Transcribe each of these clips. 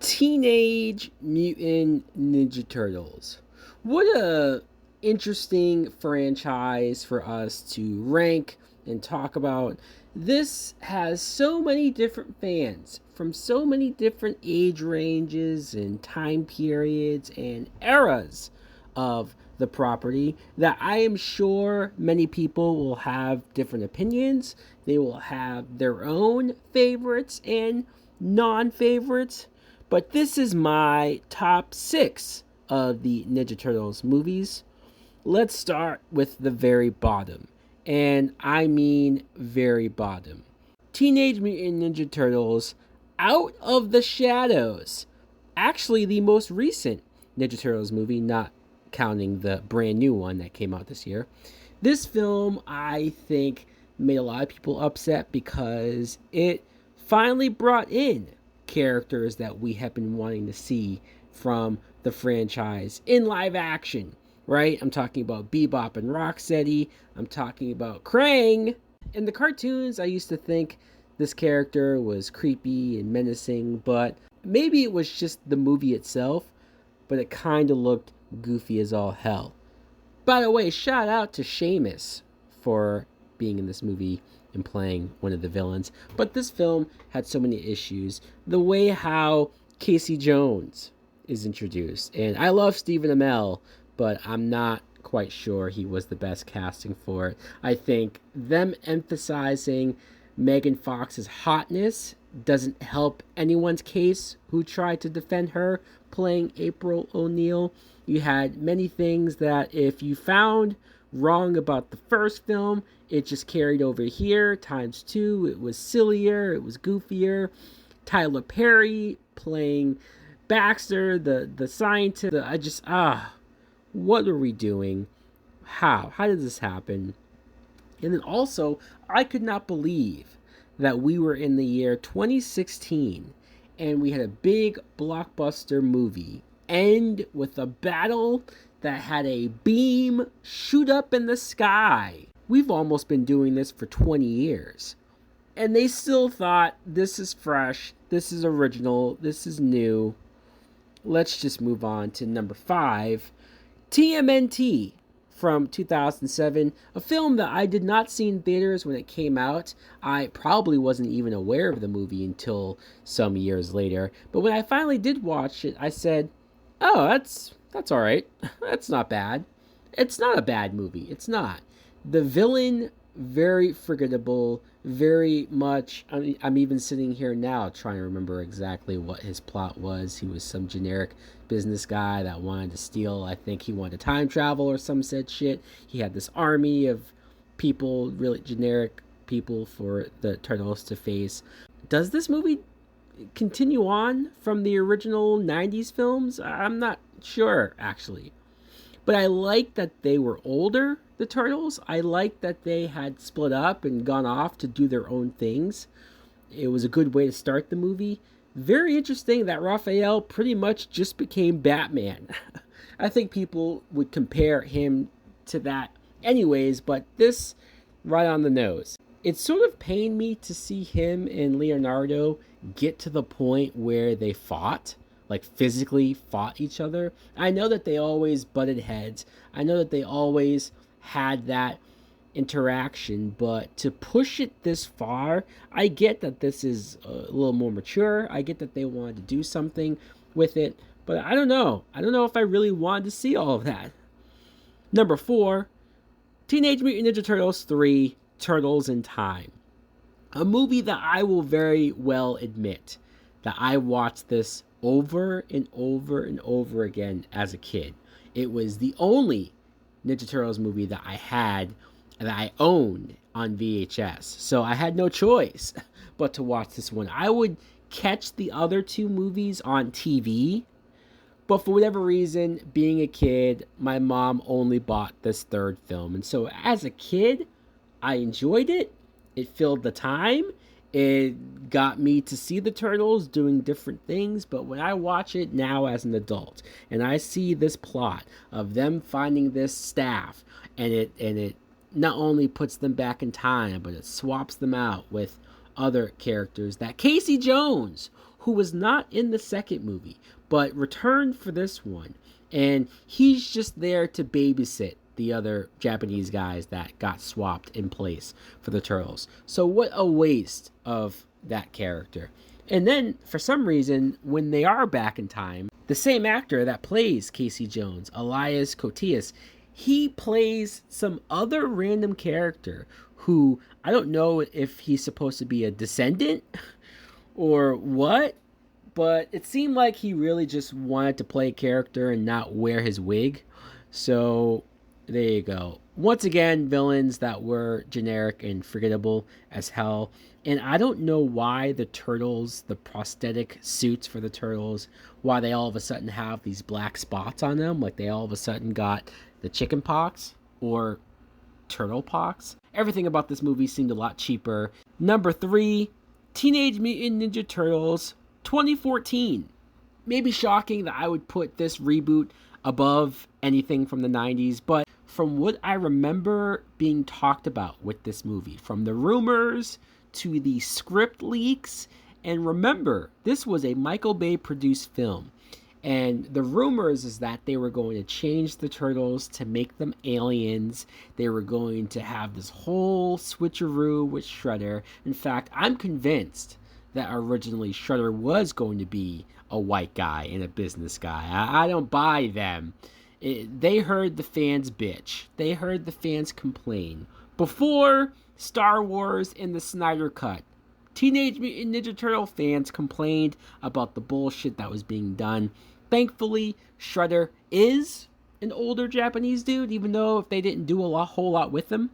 Teenage Mutant Ninja Turtles. What a interesting franchise for us to rank and talk about. This has so many different fans from so many different age ranges and time periods and eras of the property that I am sure many people will have different opinions. They will have their own favorites and non favorites. But this is my top six of the Ninja Turtles movies. Let's start with the very bottom. And I mean very bottom. Teenage Mutant Ninja Turtles Out of the Shadows. Actually, the most recent Ninja Turtles movie, not counting the brand new one that came out this year. This film, I think, made a lot of people upset because it finally brought in characters that we have been wanting to see from the franchise in live action, right? I'm talking about Bebop and Rocksteady. I'm talking about Krang. In the cartoons, I used to think this character was creepy and menacing, but maybe it was just the movie itself, but it kind of looked goofy as all hell. By the way, shout out to Sheamus for being in this movie and playing one of the villains. But this film had so many issues. The way how Casey Jones is introduced. And I love Stephen Amell, but I'm not quite sure he was the best casting for it. I think them emphasizing Megan Fox's hotness doesn't help anyone's case who tried to defend her playing April O'Neil. You had many things that if you found wrong about the first film, it just carried over here times two. It was sillier, it was goofier. Tyler Perry playing Baxter, the scientist. What are we doing? How did this happen? And then also, I could not believe that we were in the year 2016 and we had a big blockbuster movie end with a battle that had a beam shoot up in the sky. We've almost been doing this for 20 years. And they still thought, this is fresh, this is original, this is new. Let's just move on to number 5, TMNT from 2007, a film that I did not see in theaters when it came out. I probably wasn't even aware of the movie until some years later. But when I finally did watch it, I said, oh, that's all right. That's not bad. It's not a bad movie. It's not. The villain, very forgettable, very much. I'm even sitting here now trying to remember exactly what his plot was. He was some generic business guy that wanted to steal. I think he wanted to time travel or some said shit. He had this army of people, really generic people for the Turtles to face. Does this movie continue on from the original 90s films? I'm not sure, actually. But I like that they were older, the Turtles. I like that they had split up and gone off to do their own things. It was a good way to start the movie. Very interesting that Raphael pretty much just became Batman. I think people would compare him to that anyways, but this, right on the nose. It sort of pained me to see him and Leonardo get to the point where they fought, like physically fought each other. I know that they always butted heads. I know that they always had that interaction, but to push it this far, I get that this is a little more mature. I get that they wanted to do something with it, but I don't know. I don't know if I really wanted to see all of that. Number 4, Teenage Mutant Ninja Turtles 3, Turtles in Time. A movie that I will very well admit that I watched this over and over and over again as a kid. It was the only Ninja Turtles movie that I had, that I owned on VHS. So I had no choice but to watch this one. I would catch the other two movies on TV, but for whatever reason, being a kid, my mom only bought this third film. And so as a kid, I enjoyed it. It filled the time. It got me to see the Turtles doing different things, but when I watch it now as an adult and I see this plot of them finding this staff, and it not only puts them back in time, but it swaps them out with other characters that Casey Jones, who was not in the second movie, but returned for this one. And he's just there to babysit the other Japanese guys that got swapped in place for the Turtles. So what a waste of that character. And then, for some reason, when they are back in time, the same actor that plays Casey Jones, Elias Koteas, he plays some other random character who I don't know if he's supposed to be a descendant or what, but it seemed like he really just wanted to play a character and not wear his wig. So there you go. Once again, villains that were generic and forgettable as hell. And I don't know why the Turtles, the prosthetic suits for the Turtles, why they all of a sudden have these black spots on them. Like they all of a sudden got the chicken pox or turtle pox. Everything about this movie seemed a lot cheaper. Number 3, Teenage Mutant Ninja Turtles 2014. Maybe shocking that I would put this reboot above anything from the 90s, but from what I remember being talked about with this movie, from the rumors to the script leaks, and remember, this was a Michael Bay produced film, and the rumors is that they were going to change the Turtles to make them aliens. They were going to have this whole switcheroo with Shredder. In fact, I'm convinced that originally Shredder was going to be a white guy and a business guy. I don't buy them. They heard the fans bitch. They heard the fans complain. Before Star Wars and the Snyder Cut, Teenage Mutant Ninja Turtle fans complained about the bullshit that was being done. Thankfully, Shredder is an older Japanese dude, even though if they didn't do whole lot with him.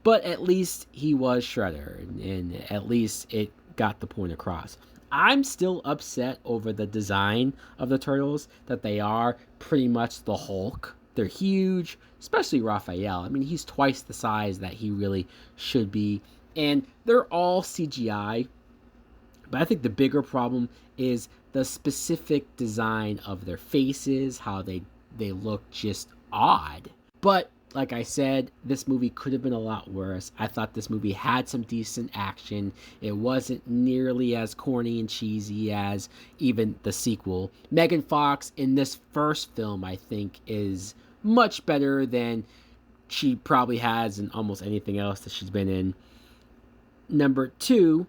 But at least he was Shredder, and at least it got the point across. I'm still upset over the design of the Turtles, that they are pretty much the Hulk. They're huge, especially Raphael. I mean, he's twice the size that he really should be. And they're all CGI. But I think the bigger problem is the specific design of their faces, how they look just odd. But like I said, this movie could have been a lot worse. I thought this movie had some decent action. It wasn't nearly as corny and cheesy as even the sequel. Megan Fox in this first film, I think, is much better than she probably has in almost anything else that she's been in. Number 2,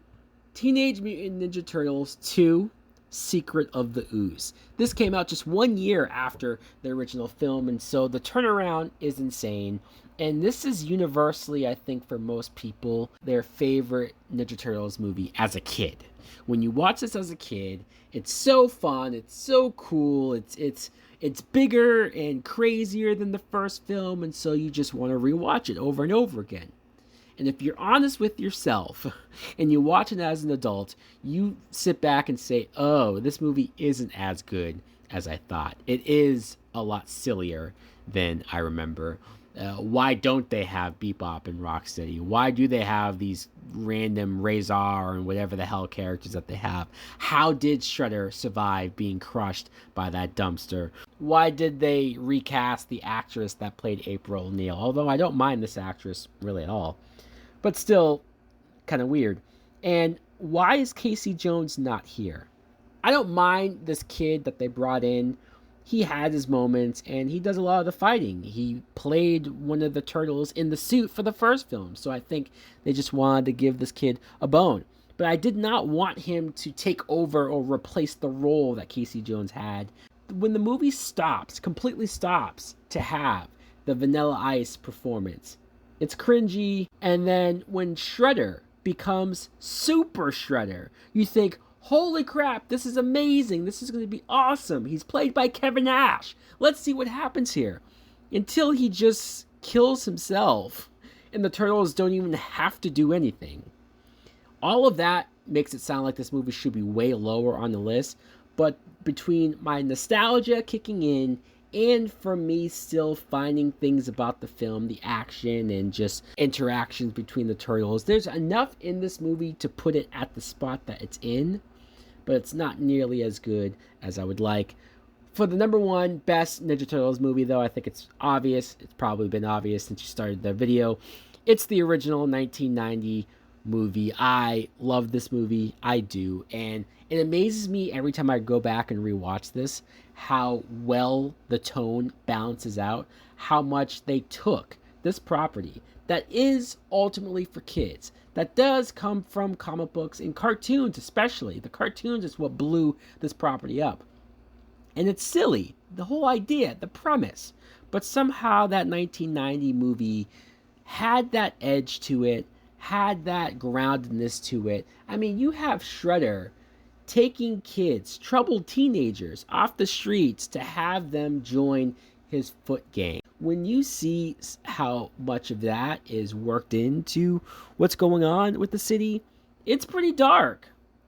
Teenage Mutant Ninja Turtles 2, Secret of the Ooze. This came out just 1 year after the original film, and so the turnaround is insane. And this is universally, I think, for most people, their favorite Ninja Turtles movie as a kid. When you watch this as a kid, it's so fun, it's so cool, it's bigger and crazier than the first film, and so you just want to rewatch it over and over again. And if you're honest with yourself and you watch it as an adult, you sit back and say, oh, this movie isn't as good as I thought. It is a lot sillier than I remember. Why don't they have Bebop and Rocksteady? Why do they have these random Razor and whatever the hell characters that they have? How did Shredder survive being crushed by that dumpster? Why did they recast the actress that played April O'Neil? Although I don't mind this actress really at all. But still, kind of weird. And why is Casey Jones not here? I don't mind this kid that they brought in. He had his moments, and he does a lot of the fighting. He played one of the Turtles in the suit for the first film, so I think they just wanted to give this kid a bone. But I did not want him to take over or replace the role that Casey Jones had. When the movie stops, completely stops, to have the Vanilla Ice performance, it's cringy. And then when Shredder becomes Super Shredder, you think, holy crap, this is amazing. This is going to be awesome. He's played by Kevin Nash. Let's see what happens here. Until he just kills himself and the Turtles don't even have to do anything. All of that makes it sound like this movie should be way lower on the list. But between my nostalgia kicking in and for me still finding things about the film, the action, and just interactions between the Turtles, there's enough in this movie to put it at the spot that it's in, but it's not nearly as good as I would like. For the number 1 best Ninja Turtles movie, though, I think it's obvious. It's probably been obvious since you started the video. It's the original 1990 movie. I love this movie. I do. And it amazes me every time I go back and rewatch this how well the tone balances out, how much they took this property that is ultimately for kids, that does come from comic books and cartoons, especially. The cartoons is what blew this property up. And it's silly, the whole idea, the premise. But somehow that 1990 movie had that edge to it, had that groundedness to it. I mean, you have Shredder taking kids, troubled teenagers, off the streets to have them join his foot gang. When you see how much of that is worked into what's going on with the city, it's pretty dark.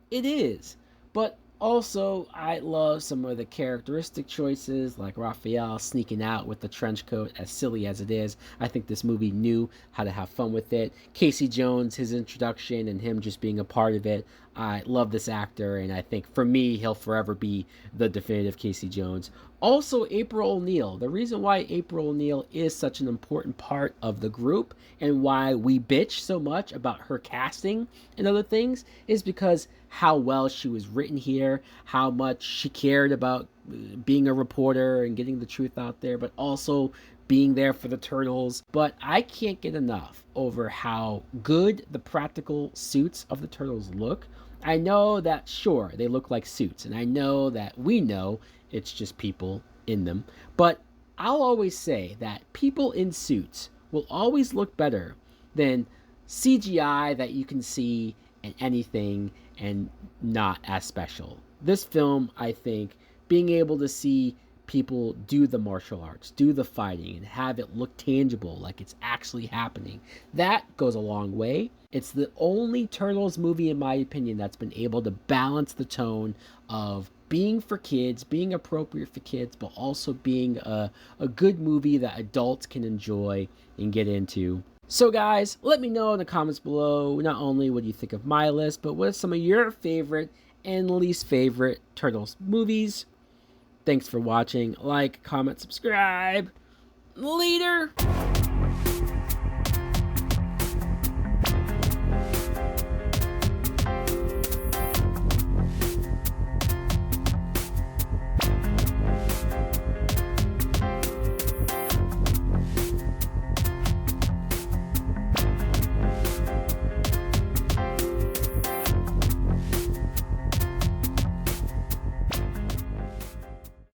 It is. But also, I love some of the characteristic choices, like Raphael sneaking out with the trench coat, as silly as it is. I think this movie knew how to have fun with it. Casey Jones, his introduction, and him just being a part of it. I love this actor, and I think for me, he'll forever be the definitive Casey Jones. Also, April O'Neil. The reason why April O'Neil is such an important part of the group and why we bitch so much about her casting and other things is because how well she was written here, how much she cared about being a reporter and getting the truth out there, but also being there for the turtles. But I can't get enough over how good the practical suits of the turtles look. I know that, sure, they look like suits, and I know that we know it's just people in them, but I'll always say that people in suits will always look better than CGI that you can see in anything and not as special. This film, I think, being able to see people do the martial arts, do the fighting, and have it look tangible, like it's actually happening, that goes a long way. It's the only Turtles movie, in my opinion, that's been able to balance the tone of being for kids, being appropriate for kids, but also being a good movie that adults can enjoy and get into. So guys, let me know in the comments below not only what you think of my list, but what are some of your favorite and least favorite Turtles movies. Thanks for watching. Like, comment, subscribe. Later!